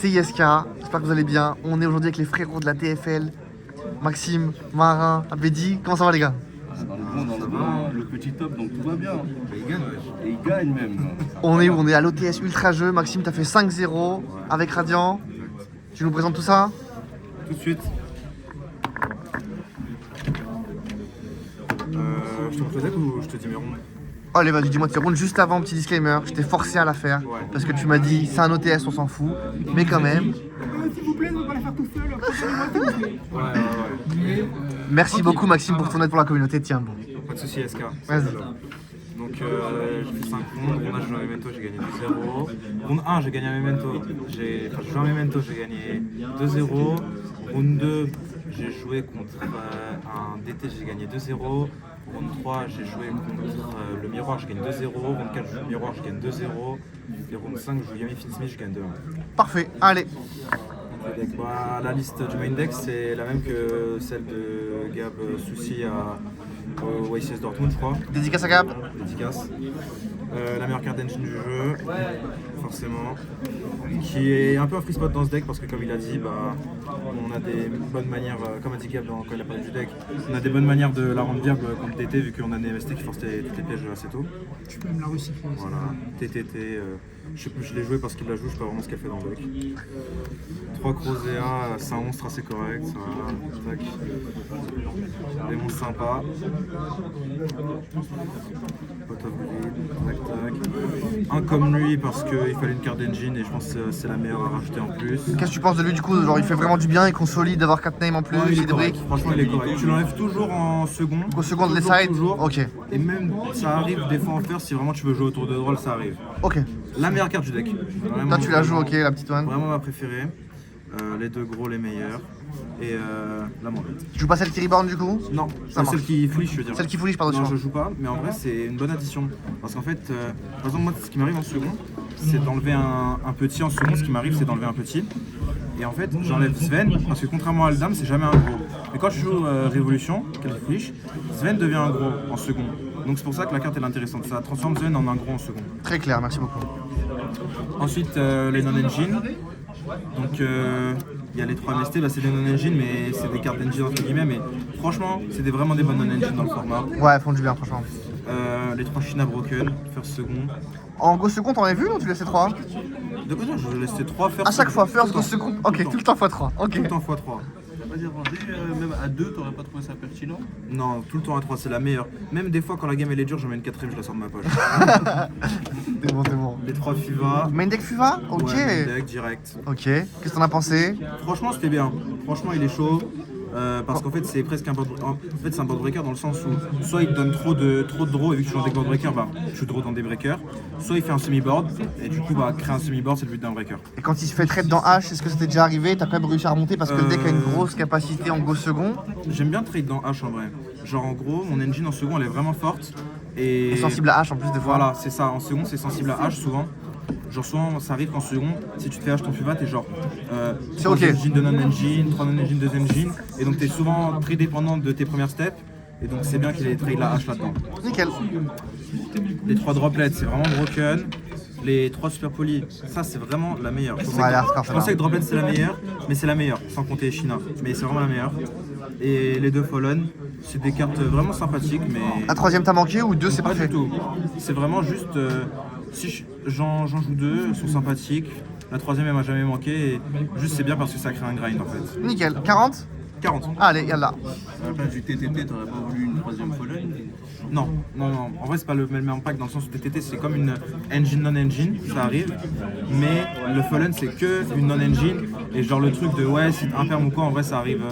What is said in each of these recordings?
C'est ISK, j'espère que vous allez bien. On est aujourd'hui avec les frérots de la TFL. Maxime, Marin, Abedi, comment ça va les gars? Dans le bon, le petit top, donc tout va bien. Et il gagne, et il gagne même. On est où? On est à l'OTS Ultra Jeu. Maxime, t'as fait 5-0 avec Radiant. Tu nous présentes tout ça? Tout de suite. Je te présente ou je te dis mes rondes? Allez, vas-y, dis-moi tes rounds. Juste avant, petit disclaimer, je t'ai forcé à la faire. Ouais. Parce que tu m'as dit, c'est un OTS, on s'en fout. Mais quand même, S'il vous plaît, ne pas la faire tout seul. Prenez-moi, s'il vous plaît. Ouais. merci beaucoup Maxime pour ton aide pour la communauté. Tiens, bon. Pas de soucis, SK. Vas-y. Donc j'ai fait 5 rondes. Ronde 1, j'ai joué un memento, j'ai gagné 2-0. Ronde 1, j'ai gagné un memento. J'ai joué un memento, j'ai gagné 2-0. Ronde 2, j'ai joué contre un DT, j'ai gagné 2-0. Ronde 3, j'ai joué contre le miroir, je gagne 2-0. Ronde 4, je joue le miroir, je gagne 2-0. Et ronde 5, je joue Yami Finsmith, je gagne 2-1. Parfait, allez. Bah, la liste du main deck, c'est la même que celle de Gab Souci au YCS Dortmund, je crois. Dédicace à Gab. Dédicace. La meilleure carte d'engine du jeu, forcément. Qui est un peu un free spot dans ce deck parce que, comme il a dit, bah, on a des bonnes manières, comme a dit Gab quand il a parlé du deck, on a des bonnes manières de la rendre viable contre TT vu qu'on a des MST qui forcent tes pièges assez tôt. Tu peux me la recycler. Voilà, TTT, je sais plus, je l'ai joué parce qu'il la joue, je sais pas vraiment ce qu'elle fait dans le deck. 3 Crozea, c'est un monstre assez correct, ça va, tac. Des monstres sympas. Pot of Greed, tac tac. Un comme lui parce qu'il fallait une carte d'engine et je pense que c'est la meilleure à rajouter en plus. Qu'est-ce que tu penses de lui du coup? Genre, il fait vraiment du bien, il consolide d'avoir 4 names en plus, Ouais, il il est des correct. briques. Franchement, il est correct. Tu l'enlèves toujours en second. Au second de les Toujours, sides. toujours. Ok, Et même ça arrive des fois en first si vraiment tu veux jouer autour de drôle, ça arrive. ok. La meilleure carte du deck. Vraiment, Toi, tu la joues, vraiment, ok, la petite one. Vraiment ma préférée. Les deux gros, les meilleurs. Et la manette. Tu joues pas celle qui reborn du coup? Non, Ça c'est marche. celle qui fouliche, je veux dire. Celle qui foolish, pardon. Non, je joue pas, mais en vrai, c'est une bonne addition. Parce qu'en fait, par exemple, moi, ce qui m'arrive en second, c'est d'enlever un petit en second. Ce qui m'arrive, c'est d'enlever un petit. Et en fait, j'enlève Sven, parce que contrairement à Aldam, c'est jamais un gros. Mais quand je joue Révolution, qu'elle fouliche, Sven devient un gros en second. Donc c'est pour ça que la carte est intéressante. Ça transforme Sven en un gros en second. Très clair, merci beaucoup. Ensuite, les non-engine. Donc il y a les 3 MST, bah, c'est des non-engine, mais c'est des cartes d'engine entre guillemets. Mais franchement, c'est vraiment des bonnes non-engine dans le format. Ouais, elles font du bien, franchement. Les 3 China Broken, first second. En go second, t'en as vu, non? Tu laissais 3? De quoi je laisse 3 first. À chaque fois, second. first, go second. Ok, tout le temps x3. Ok. Tout le temps x3. Pas dérangé, même à 2, t'aurais pas trouvé ça pertinent? Non, tout le temps à 3, c'est la meilleure. Même des fois, quand la game elle est dure, j'en mets une 4ème, je la sors de ma poche. T'es bon, t'es bon. Les 3 FIVA. Main deck Fuva? Ok. Ouais, main deck, direct. Ok. Qu'est-ce que t'en as pensé? Franchement, c'était bien. Franchement, il est chaud. Parce qu'en fait, c'est presque un board... En fait, c'est un board breaker dans le sens où soit il te donne trop de draw et vu que je suis dans des board breakers, bah, tu draw dans des breakers. Soit il fait un semi-board et du coup, bah, créer un semi-board, c'est le but d'un breaker. Et quand il se fait trade dans H, est-ce que c'était déjà arrivé? T'as quand même réussi à remonter parce que le deck a une grosse capacité en go second. J'aime bien trade dans H en vrai. Genre, en gros, mon engine en second, elle est vraiment forte. Et Sensible à H en plus des fois. Voilà, c'est ça. En second, c'est sensible à H souvent. Genre souvent ça arrive qu'en second, si tu te fais H ton FIVA, t'es genre C'est 3 ok. engine de non-engine, 3 non-engine, 2 engine, et donc t'es souvent très dépendant de tes premières steps, et donc c'est bien qu'il ait trade la H là-dedans. Nickel. Les 3 droplets, c'est vraiment broken. Les 3 super polis, ça c'est vraiment la meilleure. Je pensais, Ouais, que, là, je pensais que droplet c'est la meilleure, mais c'est la meilleure, sans compter China. Mais c'est vraiment la meilleure. Et les 2 Fallen, c'est des cartes vraiment sympathiques, mais La troisième t'as manqué ou deux c'est pas parfait? du tout. C'est vraiment juste, si j'en joue 2, elles sont sympathiques. La troisième elle m'a jamais manqué, et juste c'est bien parce que ça crée un grind en fait. Nickel. 40? 40. Allez, yallah. À la place du TTT, t'aurais pas voulu une 3ème Fallen? Non, non, non. En vrai, c'est pas le même impact dans le sens où TTT c'est comme une engine non-engine, ça arrive. Mais le Fallen c'est que une non-engine. Et genre le truc de ouais, si un perm ou quoi, en vrai ça arrive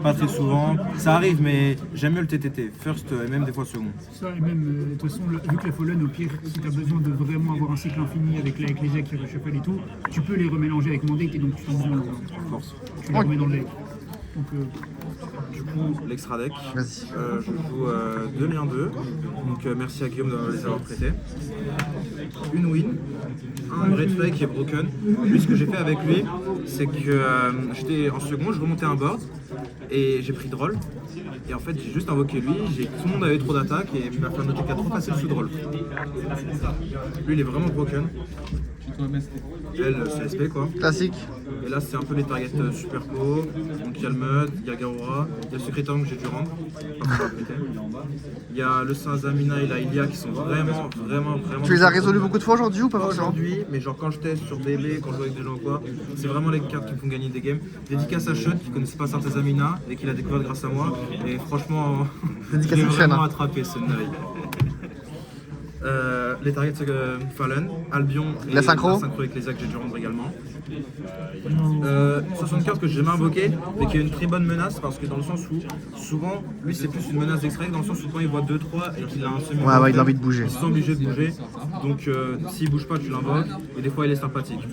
pas très souvent. Ça arrive, mais j'aime mieux le TTT, first et même des fois second. Ça, et même, de toute façon, vu que la Fallen, au pire, si t'as besoin de vraiment avoir un cycle infini avec les decks qui reshuffle et tout, tu peux les remélanger avec mon deck et donc tu t'en Force. tu les remets dans le deck. Donc, Du coup, l'extra deck, Vas-y. je joue 2 liens 2. Donc merci à Guillaume de les avoir prêtés. Une win, un red flag qui est broken. Lui, ce que j'ai fait avec lui, c'est que j'étais en second, je remontais un board et j'ai pris Droll. Et en fait, j'ai juste invoqué lui, tout le monde avait trop d'attaque et il m'a fait un OTK trop facile sous Droll. Lui, il est vraiment broken. elle, CSP quoi. Classique. Et là, c'est un peu les targets super hauts. Donc il y a le Mud, il y a Garura, il y a le Secrétaire que j'ai dû rendre. Il y a le Saint-Zamina et la Ilia qui sont vraiment. Tu les as résolus beaucoup de fois aujourd'hui ou pas Pas forcément? aujourd'hui, mais genre quand je teste sur DB, quand je joue avec des gens ou quoi, c'est vraiment les cartes qui me font gagner des games. Dédicace à Shot qui connaissait pas Saint-Zamina et qui l'a découvert grâce à moi. Et franchement, Dédicace j'ai à Chen, vraiment hein. attrapé ce neuil. Les targets Fallen, Albion et La synchro Ecclesia que j'ai dû rendre également. 75 que j'ai jamais invoqué, mais qui est une très bonne menace parce que dans le sens où souvent lui c'est plus une menace d'extrait dans le sens où quand il voit 2-3 et qu'il a un semi Ouais, il a envie de bouger. il se sent obligé de bouger, donc s'il bouge pas tu l'invoques et des fois il est sympathique.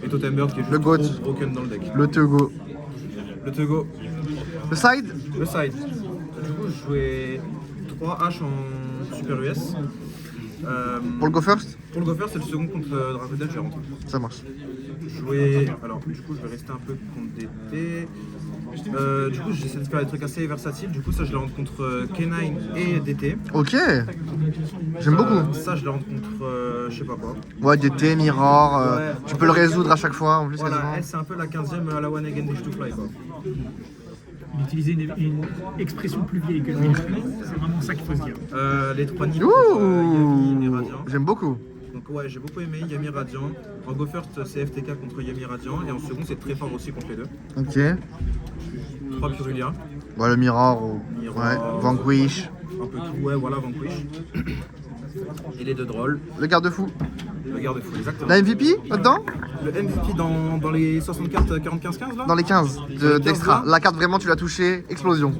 Et Totem Bird qui est juste Le GOAT. trop broken dans le deck. Le Teugo. Le Teugo. Le side? Le side. Du coup je jouais 3 H en Super US. Pour le go first? Pour le Gopher c'est le second contre Dracodel, j'ai rentré. Ça marche. Jouer. Alors, du coup, je vais rester un peu contre DT. Du coup, j'essaie de faire des trucs assez versatiles. Du coup, ça, je le rentre contre K9 et DT. Ok. J'aime beaucoup. Ça, je le rentre contre je sais pas quoi. Ouais, DT, Mirror, Ouais. tu peux le résoudre à chaque fois en plus Voilà, quasiment. elle, c'est un peu la 15e à la One Again Dish to Fly, quoi. Utiliser une expression plus vieille que le mien. C'est vraiment ça qu'il faut se dire. Les 3 nids contre Yami et Ouh. Radiant. J'aime beaucoup. Donc, ouais, j'ai beaucoup aimé Yami Radiant. En Go First, c'est FTK contre Yami Radiant. Et en second, c'est très fort aussi contre les deux. Ok. 3 Purulia. Bon, le Mirror, Mirror. ouais, Vanquish. Un peu tout, ouais, voilà, Vanquish. Et les deux drôles. Le garde-fou. Le garde-fou, exactement. La MVP là-dedans? Le MVP dans les 64, 40, 15, 15 là. Dans les 15 d'extra. La carte vraiment, tu l'as touchée, explosion.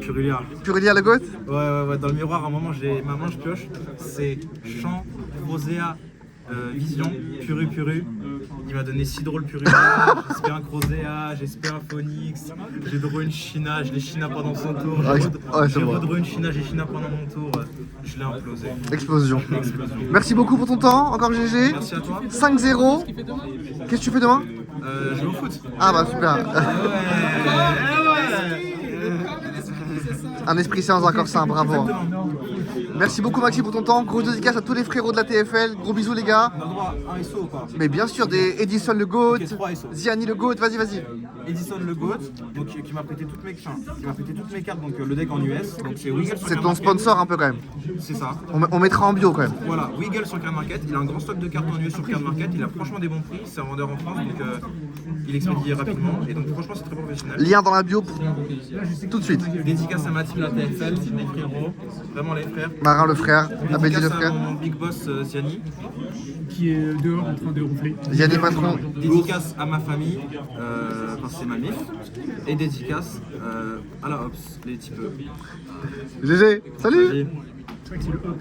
Purulia. Purulia le goat? Ouais, dans le miroir, à un moment, ma main, je pioche. C'est Champ, Rosea, Vision, Puru. Il m'a donné 6 drôles Purulia. J'espère un Rosea, j'espère un Phoenix. J'ai draw une China, je l'ai China pendant son tour. Ouais, c'est J'ai bon. redraw une China, j'ai China pendant mon tour. Je l'ai implosé. Explosion. Explosion. Merci beaucoup pour ton temps, encore GG. Merci à toi. 5-0. Qu'est-ce que tu fais demain? Je vais au foot. Ah bah super. Un esprit séance encore ça, bravo. Merci beaucoup Maxime pour ton temps. Gros dédicace à tous les frérots de la TFL. Gros bisous les gars. On a le droit à un SO ou pas? Mais bien sûr, des Edison le GOAT, Ok, 3 SO. Ziani le GOAT, vas-y. Edison le GOAT, donc qui m'a prêté toutes mes cartes, donc le deck en US. Donc c'est Wiggle sur C'est Card ton Market. sponsor un peu quand même. C'est ça. On mettra en bio quand même. Voilà, Wiggle sur Card Market. Il a un grand stock de cartes en US sur Card Market. Il a franchement des bons prix. C'est un vendeur en France, donc il expédie rapidement. Et donc franchement, c'est très professionnel. Lien dans la bio pour tout de suite. Dédicace à ma team, la TFL, c'est des frérots. Vraiment les frères. Marin le frère, Abedi le Dédicace à frère. mon big boss Ziani. Qui est dehors en train de ronfler. Ziani patron. Dédicace à ma famille, parce que c'est ma mif. Et dédicace à la Ops, les types. GG, salut. Vas-y. C'est vrai que c'est le Ops.